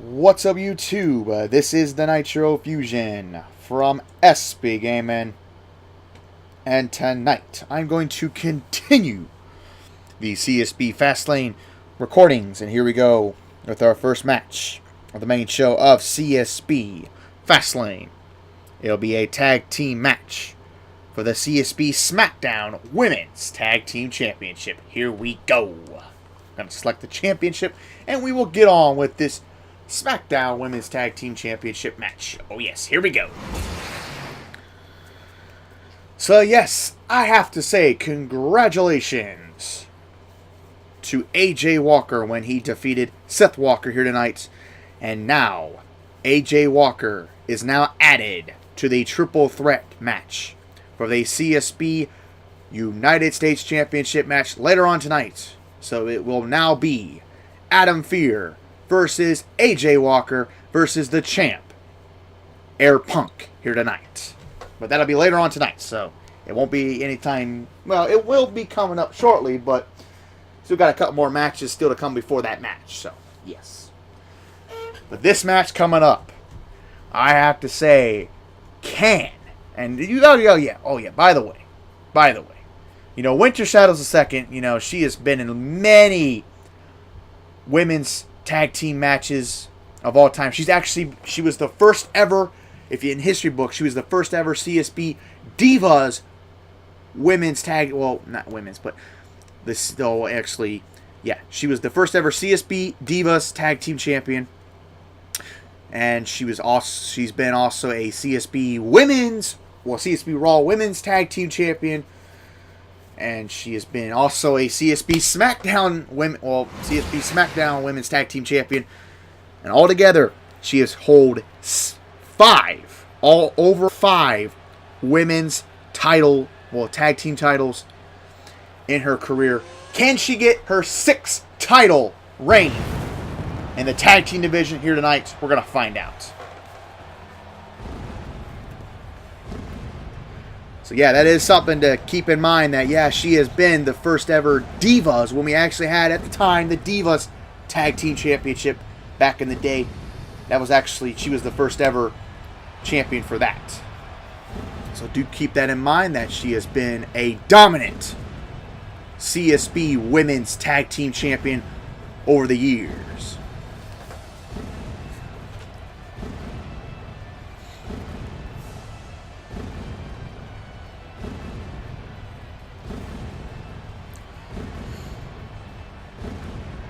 What's up, YouTube? This is the Nitro Fusion from SB Gaming, and tonight I'm going to continue the CSB Fastlane recordings, and here we go with our first match of the main show of CSB Fastlane. It'll be a tag team match for the CSB SmackDown Women's Tag Team Championship. Here we go. I'm going to select the championship, and we will get on with this SmackDown Women's Tag Team Championship match. Oh yes, here we go. So yes, I have to say congratulations to AJ Walker when he defeated Seth Walker here tonight. And now, AJ Walker is now added to the triple threat match for the CSB United States Championship match later on tonight. So it will now be Adam Fear versus AJ Walker versus the champ, Air Punk, here tonight. But that'll be later on tonight, so it won't be anytime. Well, it will be coming up shortly, but still got a couple more matches still to come before that match, so yes. But this match coming up, I have to say, and by the way, you know, Winter Shadows II, she has been in many women's tag team matches of all time. She was the first ever, if you in history book, she was the first ever CSB Divas women's tag, well, not women's, but this, though, actually, yeah, she was the first ever CSB Divas tag team champion. And she's been also a CSB Raw women's tag team champion. And she has been also a CSB SmackDown Women's Tag Team Champion. And altogether, she has held over five women's tag team titles in her career. Can she get her sixth title reign in the tag team division here tonight? We're going to find out. So yeah, that is something to keep in mind, that yeah, she has been the first ever Divas, when we actually had at the time the Divas Tag Team Championship back in the day. That was actually, she was the first ever champion for that. So do keep that in mind, that she has been a dominant CSB Women's Tag Team Champion over the years.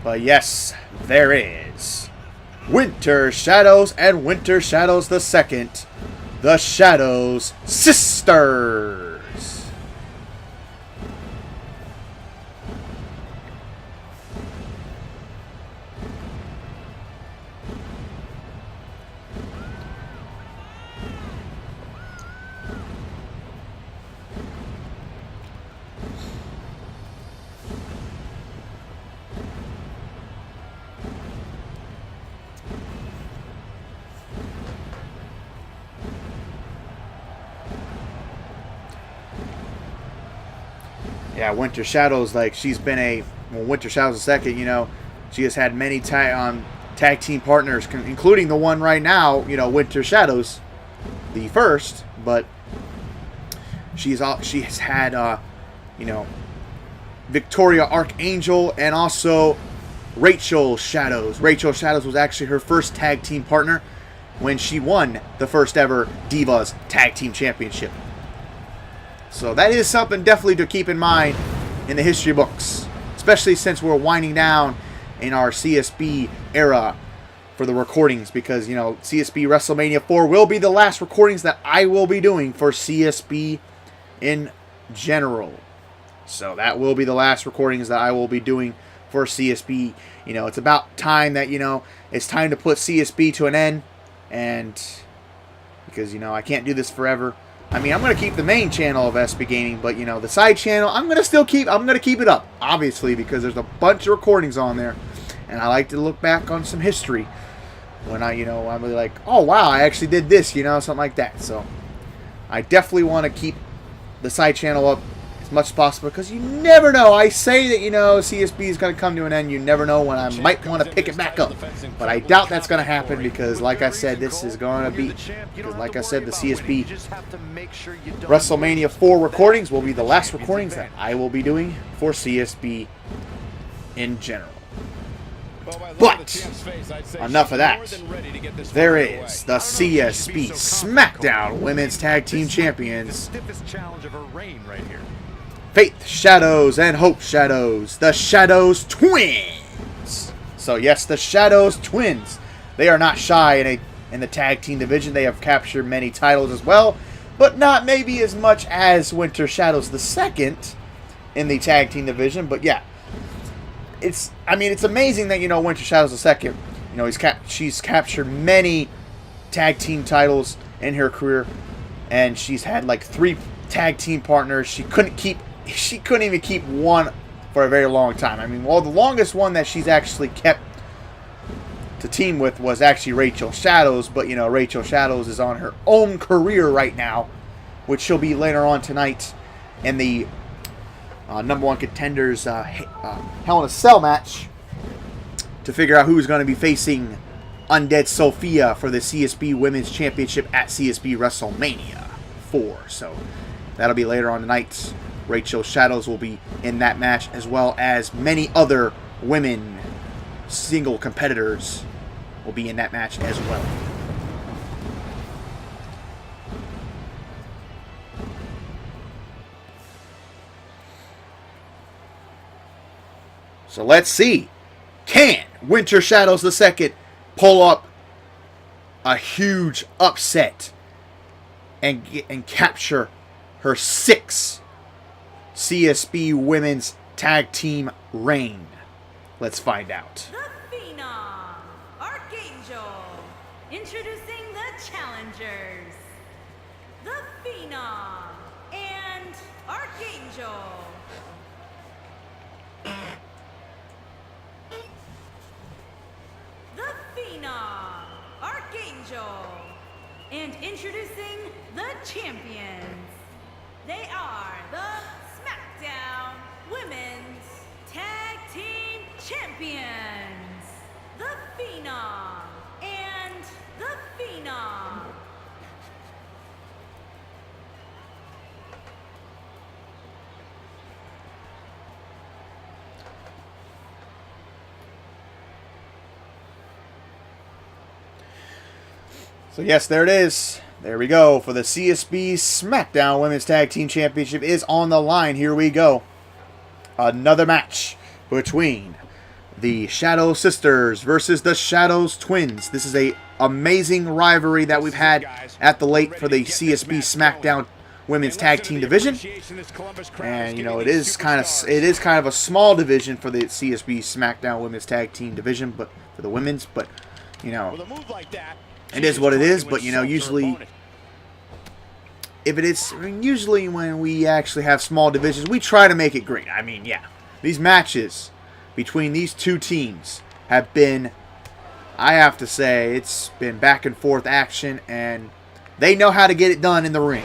But yes, there is Winter Shadows and Winter Shadows II, the Shadows Sisters. Yeah, Winter Shadows, she's been Winter Shadows II, she has had many tag team partners, including the one right now, Winter Shadows, the first, but she has had, Victoria Archangel and also Rachel Shadows. Rachel Shadows was actually her first tag team partner when she won the first ever Divas Tag Team Championship. So that is something definitely to keep in mind in the history books, especially since we're winding down in our CSB era for the recordings, because, CSB WrestleMania 4 will be the last recordings that I will be doing for CSB in general. So that will be the last recordings that I will be doing for CSB. It's about time that, it's time to put CSB to an end, and because, I can't do this forever. I mean, I'm going to keep the main channel of SB Gaming, but, the side channel, I'm going to keep it up, obviously, because there's a bunch of recordings on there, and I like to look back on some history when I'm really like, oh, wow, I actually did this, something like that. So I definitely want to keep the side channel up much as possible, because you never know. I say that, you know, CSB is going to come to an end. You never know when I might want to pick it back up. But I doubt that's going to happen, because like I said, this is going to be, because like I said, the CSB WrestleMania 4 recordings will be the last recordings that I will be doing for CSB in general. But enough of that. There is the CSB SmackDown Women's Tag Team Champions. Faith Shadows and Hope Shadows. The Shadows Twins. So yes, the Shadows Twins. They are not shy in the tag team division. They have captured many titles as well, but not maybe as much as Winter Shadows II in the tag team division. But yeah. It's amazing that, you know, Winter Shadows II, you know, she's captured many tag team titles in her career, and she's had like 3 tag team partners. She couldn't even keep one for a very long time. I mean, well, the longest one that she's actually kept to team with was actually Rachel Shadows, but, you know, Rachel Shadows is on her own career right now, which she'll be later on tonight in the number 1 contenders Hell in a Cell match to figure out who's going to be facing Undead Sophia for the CSB Women's Championship at CSB WrestleMania 4. So that'll be later on tonight. Rachel Shadows will be in that match, as well as many other women single competitors will be in that match as well. So let's see. Can Winter Shadows II pull up a huge upset and capture her 6th CSB Women's Tag Team reign? Let's find out. The Phenom, Archangel, introducing the challengers. The Phenom and Archangel. Phenom, Archangel, and introducing the champions. They are the SmackDown Women's Tag Team Champions, the Phenom and the Phenom. So yes, there it is. There we go. For the CSB SmackDown Women's Tag Team Championship is on the line. Here we go. Another match between the Shadow Sisters versus the Shadows Twins. This is a amazing rivalry that we've had at the late for the CSB SmackDown Women's Tag Team division. And you know, it is kind of a small division for the CSB SmackDown Women's Tag Team division, but for the women's, but you know, it is what it is. But you know, usually usually when we actually have small divisions, we try to make it great. I mean, yeah, these matches between these two teams have been, I have to say, it's been back and forth action, and they know how to get it done in the ring.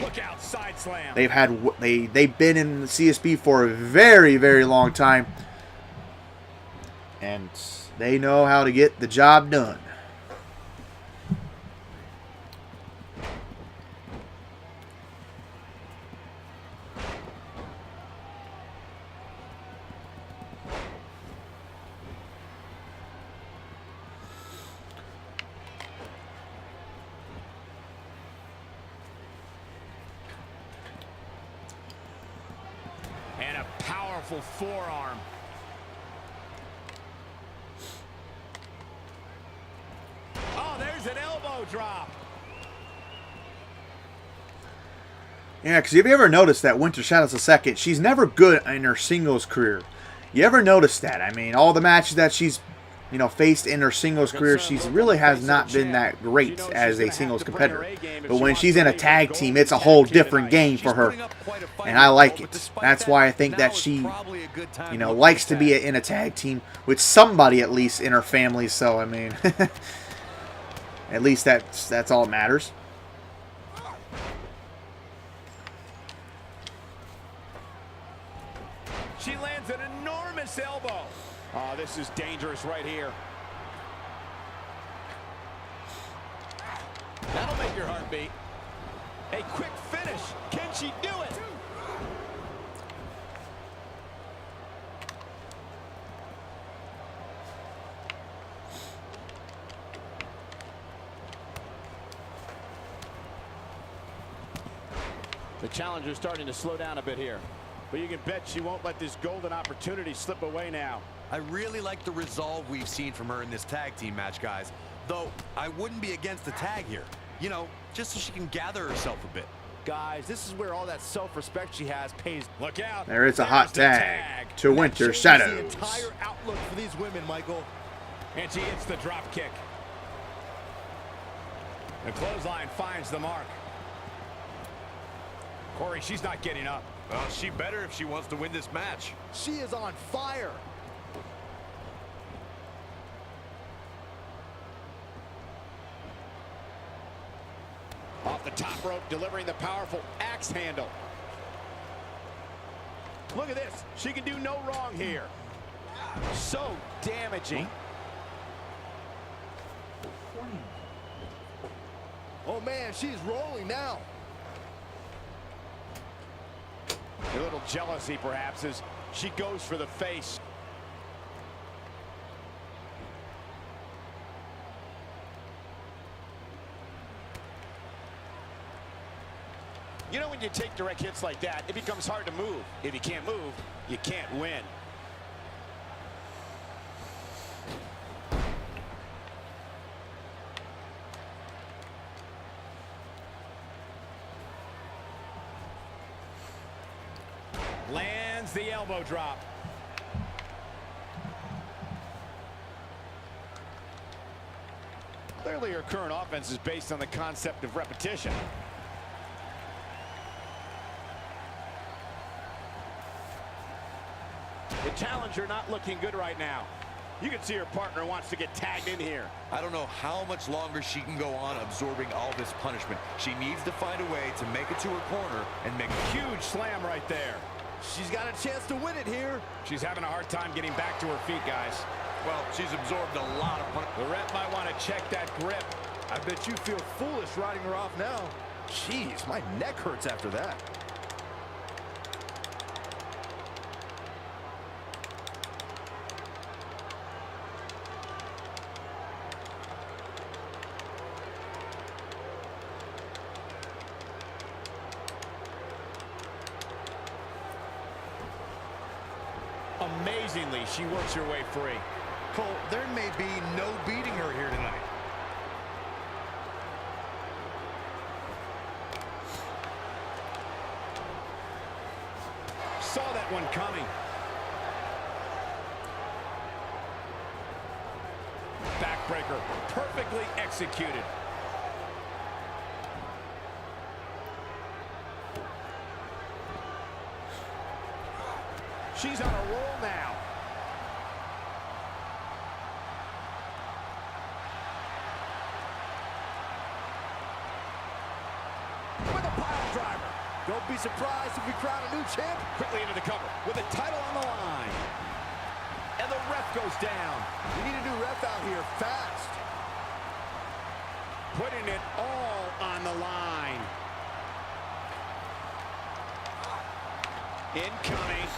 They've been in the CSB for a very, very long time, and they know how to get the job done. Powerful forearm. Oh, there's an elbow drop. Yeah, because have you ever noticed that Winter Shadows II, she's never good in her singles career. You ever noticed that? I mean, all the matches that she's, you know, faced in her singles career, she really has not been that great as a singles competitor. But when she's in a tag team, it's a whole different game for her. And I like it. That's why I think that she, you know, likes to be in a tag team with somebody at least in her family. So, I mean, at least that's all that matters. elbow. Oh, this is dangerous right here. That'll make your heart beat. A quick finish. Can she do it? The challenger's starting to slow down a bit here. But you can bet she won't let this golden opportunity slip away now. I really like the resolve we've seen from her in this tag team match, guys. Though, I wouldn't be against the tag here. You know, just so she can gather herself a bit. Guys, this is where all that self-respect she has pays. Look out. There is a hot tag to Winter The Shadows. entire outlook for these women, Michael. And she hits the drop kick. The clothesline finds the mark. Corey, she's not getting up. Well, she better if she wants to win this match. She is on fire. Off the top rope, delivering the powerful axe handle. Look at this. She can do no wrong here. So damaging. Oh, man, she's rolling now. A little jealousy, perhaps, as she goes for the face. You know, when you take direct hits like that, it becomes hard to move. If you can't move, you can't win. Lands the elbow drop. Clearly her current offense is based on the concept of repetition. The challenger not looking good right now. You can see her partner wants to get tagged in here. I don't know how much longer she can go on absorbing all this punishment. She needs to find a way to make it to her corner and make a Huge slam right there. She's got a chance to win it here. She's having a hard time getting back to her feet, guys. well, she's absorbed a lot of punishment. The ref might want to check that grip. I bet you feel foolish riding her off now. Jeez, my neck hurts after that. Amazingly, she works her way free. Cole, there may be no beating her here tonight. Saw that one coming. Backbreaker, perfectly executed. She's on a roll now. With a pile driver. Don't be surprised if we crown a new champ. Quickly into the cover with the title on the line. And the ref goes down. We need a new ref out here fast. Putting it all on the line. Incoming.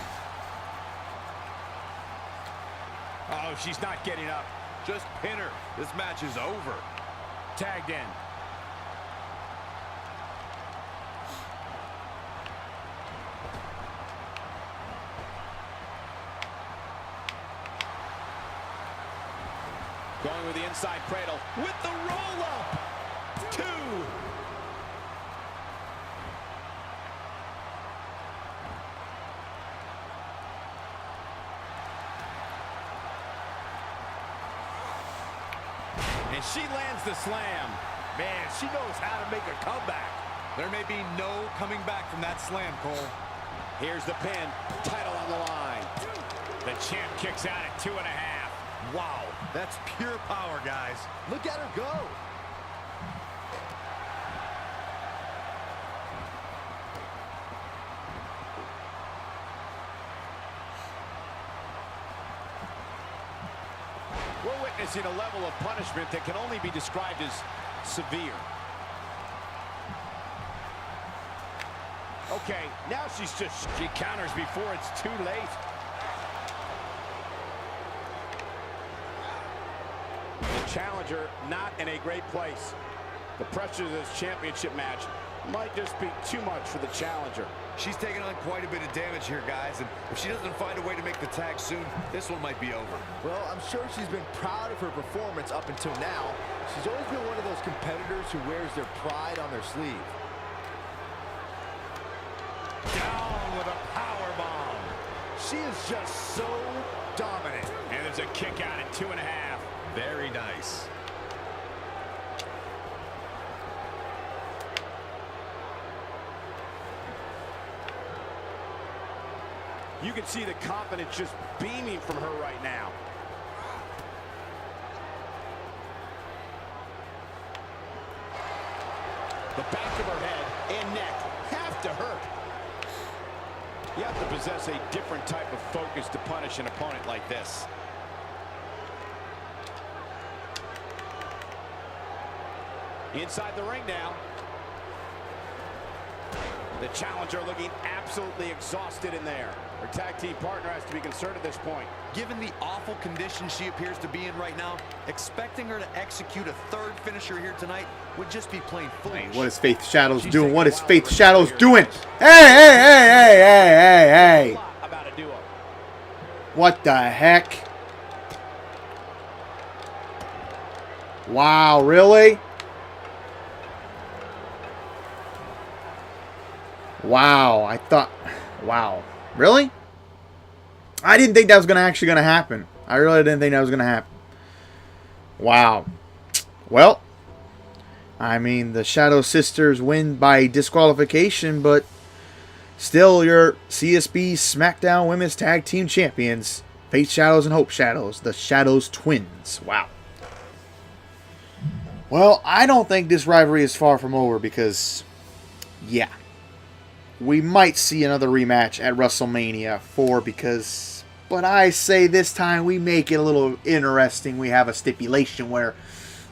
Oh, she's not getting up. Just pin her. This match is over. Tagged in. Going with the inside cradle with the roll-up. 2. And she lands the slam. Man, she knows how to make a comeback. There may be no coming back from that slam, Cole. Here's the pin. Title on the line. The champ kicks out at 2.5. Wow, that's pure power, guys. Look at her go. We're witnessing a level of punishment that can only be described as severe. Okay, now she counters before it's too late. The challenger not in a great place. The pressure of this championship match might just be too much for the challenger. She's taking on quite a bit of damage here, guys, and if she doesn't find a way to make the tag soon, this one might be over. Well, I'm sure she's been proud of her performance up until now. She's always been one of those competitors who wears their pride on their sleeve. Down with a power bomb. She is just so dominant. And there's a kick out at 2.5. Very nice. You can see the confidence just beaming from her right now. The back of her head and neck have to hurt. You have to possess a different type of focus to punish an opponent like this. Inside the ring now. The challenger looking absolutely exhausted in there. Her tag team partner has to be concerned at this point. Given the awful condition she appears to be in right now, expecting her to execute a third finisher here tonight would just be plain foolish. Hey, what is Faith Shadows doing? What is Faith Shadows doing? Hey! About a duo. What the heck? Wow, really? Wow, I thought... Wow. Really? I didn't think that was actually going to happen. I really didn't think that was going to happen. Wow. Well, I mean, the Shadow Sisters win by disqualification, but still your CSB SmackDown Women's Tag Team Champions, Faith Shadows and Hope Shadows, the Shadows Twins. Wow. Well, I don't think this rivalry is far from over because, yeah. We might see another rematch at WrestleMania 4 because, but I say this time we make it a little interesting. We have a stipulation where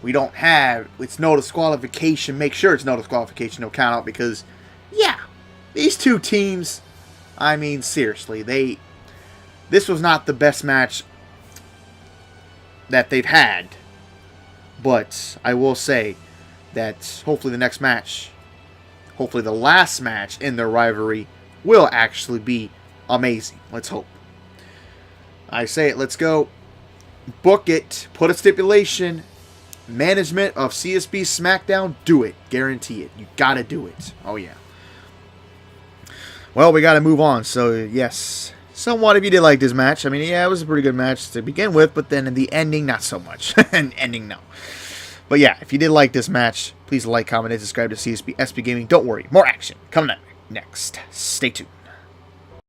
we don't have, it's no disqualification. Make sure it's no disqualification, no count out because, yeah, these two teams, I mean, seriously, this was not the best match that they've had. But I will say that hopefully the next match, hopefully the last match in their rivalry will actually be amazing. Let's hope. I say it. Let's go. Book it. Put a stipulation. Management of CSB SmackDown. Do it. Guarantee it. You got to do it. Oh, yeah. Well, we got to move on. So, yes. Somewhat if you did like this match. I mean, yeah, it was a pretty good match to begin with. But then in the ending, not so much. Ending, no. But yeah, if you did like this match, please like, comment, and subscribe to CSB SB Gaming. Don't worry, more action coming up next. Stay tuned.